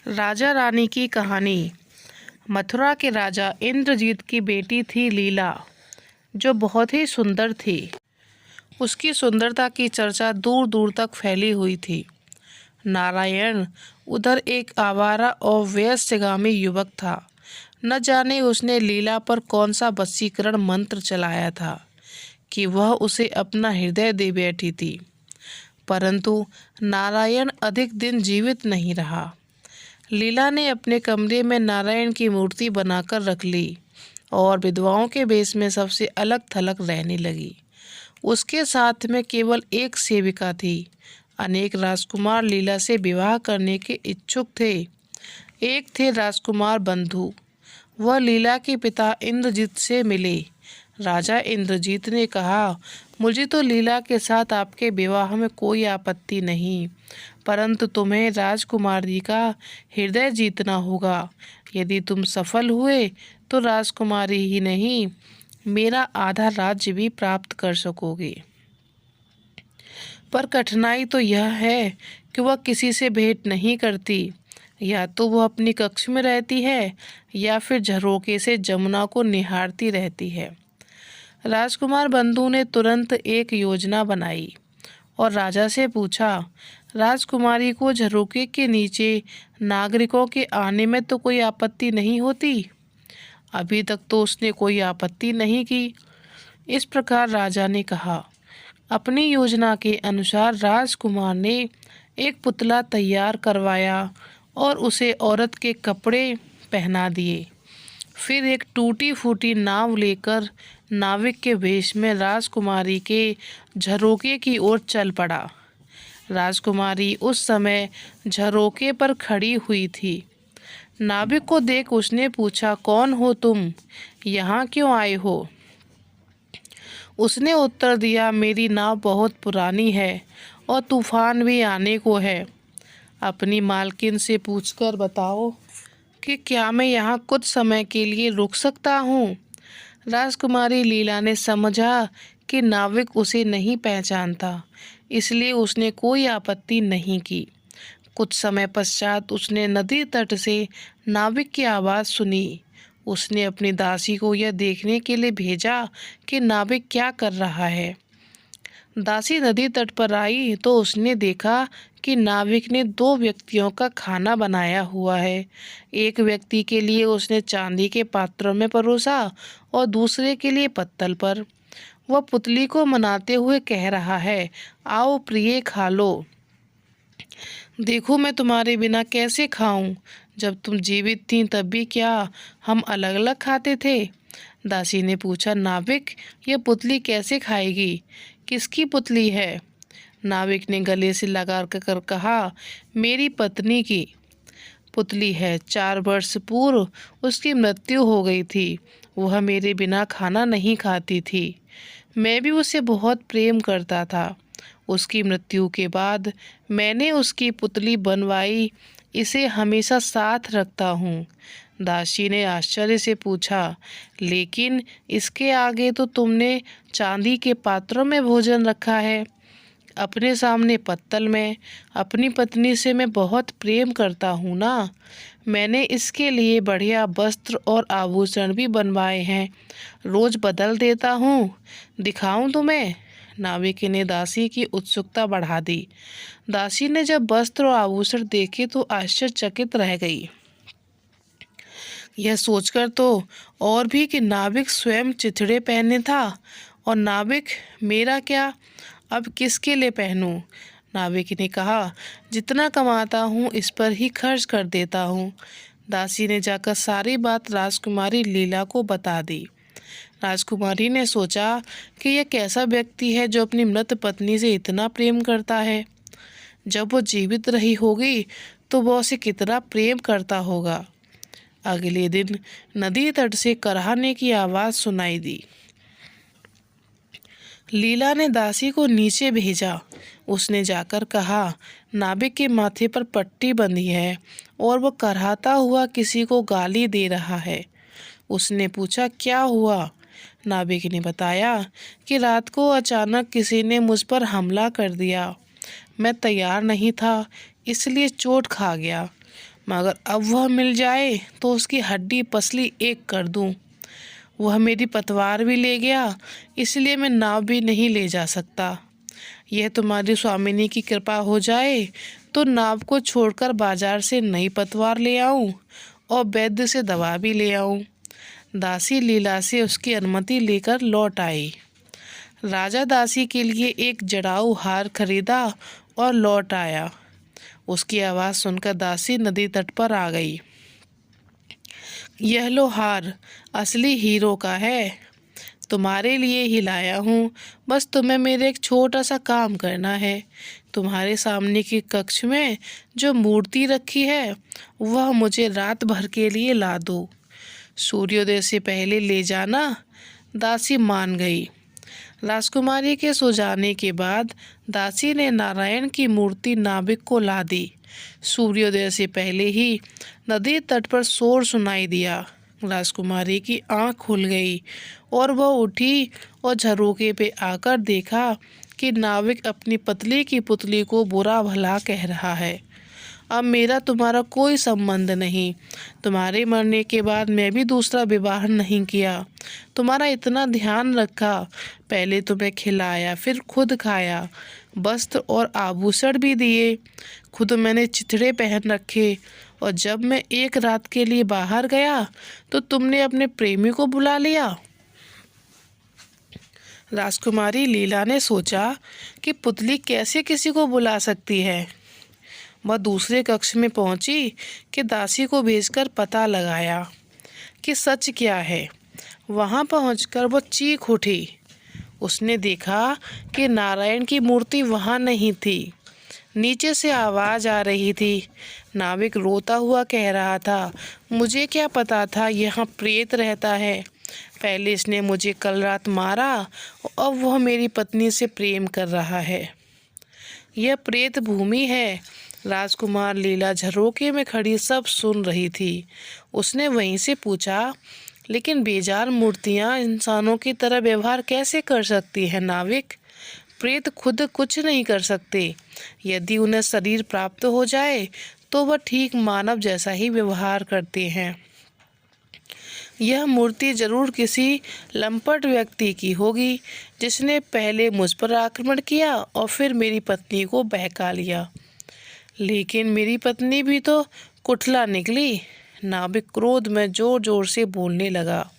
राजा रानी की कहानी। मथुरा के राजा इंद्रजीत की बेटी थी लीला, जो बहुत ही सुंदर थी। उसकी सुंदरता की चर्चा दूर दूर तक फैली हुई थी। नारायण उधर एक आवारा और व्यस्तगामी युवक था। न जाने उसने लीला पर कौन सा वशीकरण मंत्र चलाया था कि वह उसे अपना हृदय दे बैठी थी। परंतु नारायण अधिक दिन जीवित नहीं रहा। लीला ने अपने कमरे में नारायण की मूर्ति बनाकर रख ली और विधवाओं के वेश में सबसे अलग थलग रहने लगी। उसके साथ में केवल एक सेविका थी। अनेक राजकुमार लीला से विवाह करने के इच्छुक थे। एक थे राजकुमार बंधु। वह लीला के पिता इंद्रजीत से मिले। राजा इंद्रजीत ने कहा, मुझे तो लीला के साथ आपके विवाह में कोई आपत्ति नहीं, परंतु तुम्हें राजकुमारी का हृदय जीतना होगा। यदि तुम सफल हुए तो राजकुमारी ही नहीं, मेरा आधा राज्य भी प्राप्त कर सकोगे। पर कठिनाई तो यह है कि वह किसी से भेंट नहीं करती। या तो वह अपनी कक्ष में रहती है या फिर झरोके से जमुना को निहारती रहती है। राजकुमार बंधु ने तुरंत एक योजना बनाई और राजा से पूछा, राजकुमारी को झरोके के नीचे नागरिकों के आने में तो कोई आपत्ति नहीं होती? अभी तक तो उसने कोई आपत्ति नहीं की। इस प्रकार राजा ने कहा। अपनी योजना के अनुसार राजकुमार ने एक पुतला तैयार करवाया और उसे औरत के कपड़े पहना दिए। फिर एक टूटी फूटी नाव लेकर नाविक के वेश में राजकुमारी के झरोके की ओर चल पड़ा। राजकुमारी उस समय झरोके पर खड़ी हुई थी। नाविक को देख उसने पूछा, कौन हो तुम? यहाँ क्यों आए हो? उसने उत्तर दिया, मेरी नाव बहुत पुरानी है और तूफान भी आने को है। अपनी मालकिन से पूछकर बताओ कि क्या मैं यहाँ कुछ समय के लिए रुक सकता हूँ? राजकुमारी लीला ने समझा कि नाविक उसे नहीं पहचानता, इसलिए उसने कोई आपत्ति नहीं की। कुछ समय पश्चात उसने नदी तट से नाविक की आवाज़ सुनी। उसने अपनी दासी को यह देखने के लिए भेजा कि नाविक क्या कर रहा है। दासी नदी तट पर आई तो उसने देखा कि नाविक ने दो व्यक्तियों का खाना बनाया हुआ है। एक व्यक्ति के लिए उसने चांदी के पात्रों में परोसा और दूसरे के लिए पत्तल पर। वह पुतली को मनाते हुए कह रहा है, आओ प्रिय खा लो। देखो मैं तुम्हारे बिना कैसे खाऊं? जब तुम जीवित थीं तब भी क्या हम अलग अलग खाते थे? दासी ने पूछा, नाविक यह पुतली कैसे खाएगी? किसकी पुतली है? नाविक ने गले से लगा कर कहा, मेरी पत्नी की पुतली है। 4 वर्ष पूर्व उसकी मृत्यु हो गई थी। वह मेरे बिना खाना नहीं खाती थी। मैं भी उसे बहुत प्रेम करता था। उसकी मृत्यु के बाद मैंने उसकी पुतली बनवाई। इसे हमेशा साथ रखता हूँ। दासी ने आश्चर्य से पूछा, लेकिन इसके आगे तो तुमने चांदी के पात्रों में भोजन रखा है, अपने सामने पत्तल में। अपनी पत्नी से मैं बहुत प्रेम करता हूँ ना। मैंने इसके लिए बढ़िया वस्त्र और आभूषण भी बनवाए हैं। रोज बदल देता हूँ। दिखाऊं तुम्हें? नाविक ने दासी की उत्सुकता बढ़ा दी। दासी ने जब वस्त्र और आभूषण देखे तो आश्चर्यचकित रह गई। यह सोचकर तो और भी कि नाविक स्वयं चिथड़े पहने था। और नाविक मेरा क्या, अब किसके लिए पहनूं? नाविक ने कहा, जितना कमाता हूँ इस पर ही खर्च कर देता हूँ। दासी ने जाकर सारी बात राजकुमारी लीला को बता दी। राजकुमारी ने सोचा कि यह कैसा व्यक्ति है जो अपनी मृत पत्नी से इतना प्रेम करता है। जब वो जीवित रही होगी तो वह उसे कितना प्रेम करता होगा। अगले दिन नदी तट से कराहने की आवाज़ सुनाई दी। लीला ने दासी को नीचे भेजा। उसने जाकर कहा, नाविक के माथे पर पट्टी बंधी है और वह कराहता हुआ किसी को गाली दे रहा है। उसने पूछा, क्या हुआ? नाविक ने बताया कि रात को अचानक किसी ने मुझ पर हमला कर दिया। मैं तैयार नहीं था, इसलिए चोट खा गया। मगर अब वह मिल जाए तो उसकी हड्डी पसली एक कर दूं। वह मेरी पतवार भी ले गया, इसलिए मैं नाव भी नहीं ले जा सकता। यह तुम्हारी स्वामिनी की कृपा हो जाए तो नाव को छोड़कर बाजार से नई पतवार ले आऊं और वैद्य से दवा भी ले आऊं। दासी लीला से उसकी अनुमति लेकर लौट आई। राजा दासी के लिए एक जड़ाऊ हार खरीदा और लौट आया। उसकी आवाज़ सुनकर दासी नदी तट पर आ गई। यह लो हार, असली हीरो का है, तुम्हारे लिए ही लाया हूँ। बस तुम्हें मेरे एक छोटा सा काम करना है। तुम्हारे सामने की कक्ष में जो मूर्ति रखी है वह मुझे रात भर के लिए ला दो। सूर्योदय से पहले ले जाना। दासी मान गई। राजकुमारी के सो जाने के बाद दासी ने नारायण की मूर्ति नाविक को ला दी। सूर्योदय से पहले ही नदी तट पर शोर सुनाई दिया। राजकुमारी की आंख खुल गई और वह उठी और झरोखे पे आकर देखा कि नाविक अपनी पतली की पुतली को बुरा भला कह रहा है। अब मेरा तुम्हारा कोई संबंध नहीं। तुम्हारे मरने के बाद मैं भी दूसरा विवाह नहीं किया। तुम्हारा इतना ध्यान रखा, पहले तुम्हें खिलाया फिर खुद खाया, वस्त्र और आभूषण भी दिए। खुद मैंने चिथड़े पहन रखे और जब मैं एक रात के लिए बाहर गया तो तुमने अपने प्रेमी को बुला लिया। राजकुमारी लीला ने सोचा कि पुतली कैसे किसी को बुला सकती है। वह दूसरे कक्ष में पहुंची कि दासी को भेजकर पता लगाया कि सच क्या है। वहां पहुंचकर वह चीख उठी। उसने देखा कि नारायण की मूर्ति वहां नहीं थी। नीचे से आवाज़ आ रही थी। नाविक रोता हुआ कह रहा था, मुझे क्या पता था यहाँ प्रेत रहता है। पहले इसने मुझे कल रात मारा और अब वह मेरी पत्नी से प्रेम कर रहा है। यह प्रेत भूमि है। राजकुमार लीला झरोके में खड़ी सब सुन रही थी। उसने वहीं से पूछा, लेकिन बेजार मूर्तियाँ इंसानों की तरह व्यवहार कैसे कर सकती हैं नाविक? प्रेत खुद कुछ नहीं कर सकते। यदि उन्हें शरीर प्राप्त हो जाए तो वह ठीक मानव जैसा ही व्यवहार करते हैं। यह मूर्ति जरूर किसी लंपट व्यक्ति की होगी जिसने पहले मुझ पर आक्रमण किया और फिर मेरी पत्नी को बहका लिया। लेकिन मेरी पत्नी भी तो कुठला निकली। नाविक क्रोध में जोर जोर से बोलने लगा,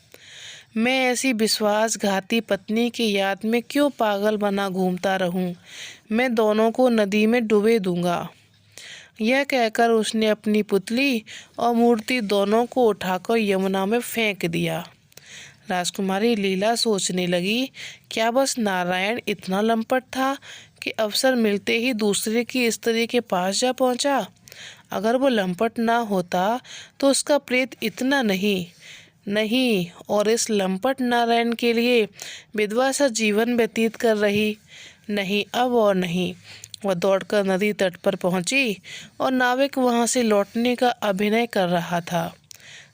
मैं ऐसी विश्वासघाती पत्नी की याद में क्यों पागल बना घूमता रहूं? मैं दोनों को नदी में डुबे दूंगा। यह कहकर उसने अपनी पुतली और मूर्ति दोनों को उठाकर यमुना में फेंक दिया। राजकुमारी लीला सोचने लगी, क्या बस नारायण इतना लंपट था कि अवसर मिलते ही दूसरे की स्त्री के पास जा पहुंचा? अगर वो लंपट ना होता तो उसका प्रेत इतना नहीं और इस लंपट नारायण के लिए विधवा सा जीवन व्यतीत कर रही। नहीं, अब और नहीं। वह दौड़कर नदी तट पर पहुंची और नाविक वहां से लौटने का अभिनय कर रहा था।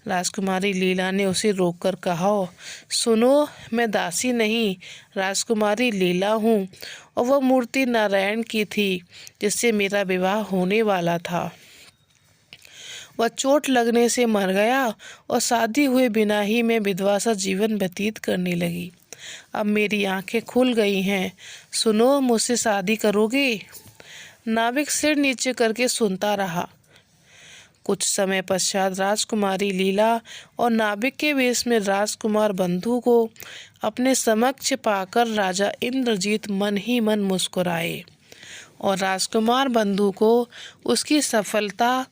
राजकुमारी लीला ने उसे रोककर कहा, सुनो, मैं दासी नहीं, राजकुमारी लीला हूँ और वह मूर्ति नारायण की थी जिससे मेरा विवाह होने वाला था। वह चोट लगने से मर गया और शादी हुए बिना ही मैं विधवा सा जीवन व्यतीत करने लगी। अब मेरी आंखें खुल गई हैं। सुनो, मुझसे शादी करोगे? नाविक सिर नीचे करके सुनता रहा। कुछ समय पश्चात राजकुमारी लीला और नाविक के वेश में राजकुमार बंधु को अपने समक्ष पाकर राजा इंद्रजीत मन ही मन मुस्कुराए और राजकुमार बंधु को उसकी सफलता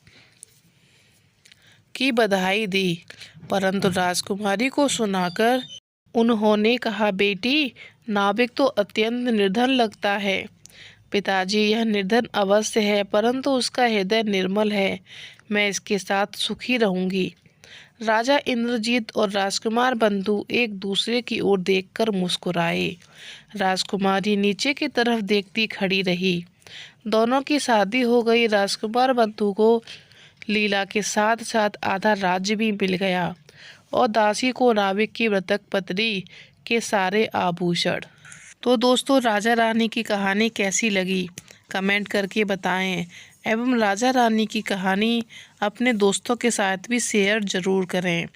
की बधाई दी। परंतु राजकुमारी को सुनाकर उन्होंने कहा, बेटी, नाविक तो अत्यंत निर्धन लगता है। पिताजी, यह निर्धन अवश्य है परंतु उसका हृदय निर्मल है। मैं इसके साथ सुखी रहूंगी। राजा इंद्रजीत और राजकुमार बंधु एक दूसरे की ओर देखकर मुस्कुराए। राजकुमारी नीचे की तरफ देखती खड़ी रही। दोनों की शादी हो गई। राजकुमार बंधु को लीला के साथ साथ आधा राज्य भी मिल गया और दासी को नाविक की मृतक पत्नी के सारे आभूषण। तो दोस्तों, राजा रानी की कहानी कैसी लगी कमेंट करके बताएं। एवं राजा रानी की कहानी अपने दोस्तों के साथ भी शेयर ज़रूर करें।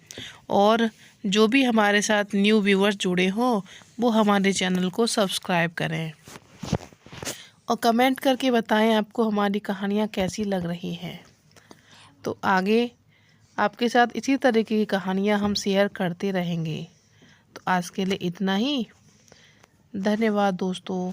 और जो भी हमारे साथ न्यू व्यूअर्स जुड़े हों वो हमारे चैनल को सब्सक्राइब करें और कमेंट करके बताएं आपको हमारी कहानियाँ कैसी लग रही हैं। तो आगे आपके साथ इसी तरीके की कहानियाँ हम शेयर करते रहेंगे। तो आज के लिए इतना ही। धन्यवाद दोस्तों।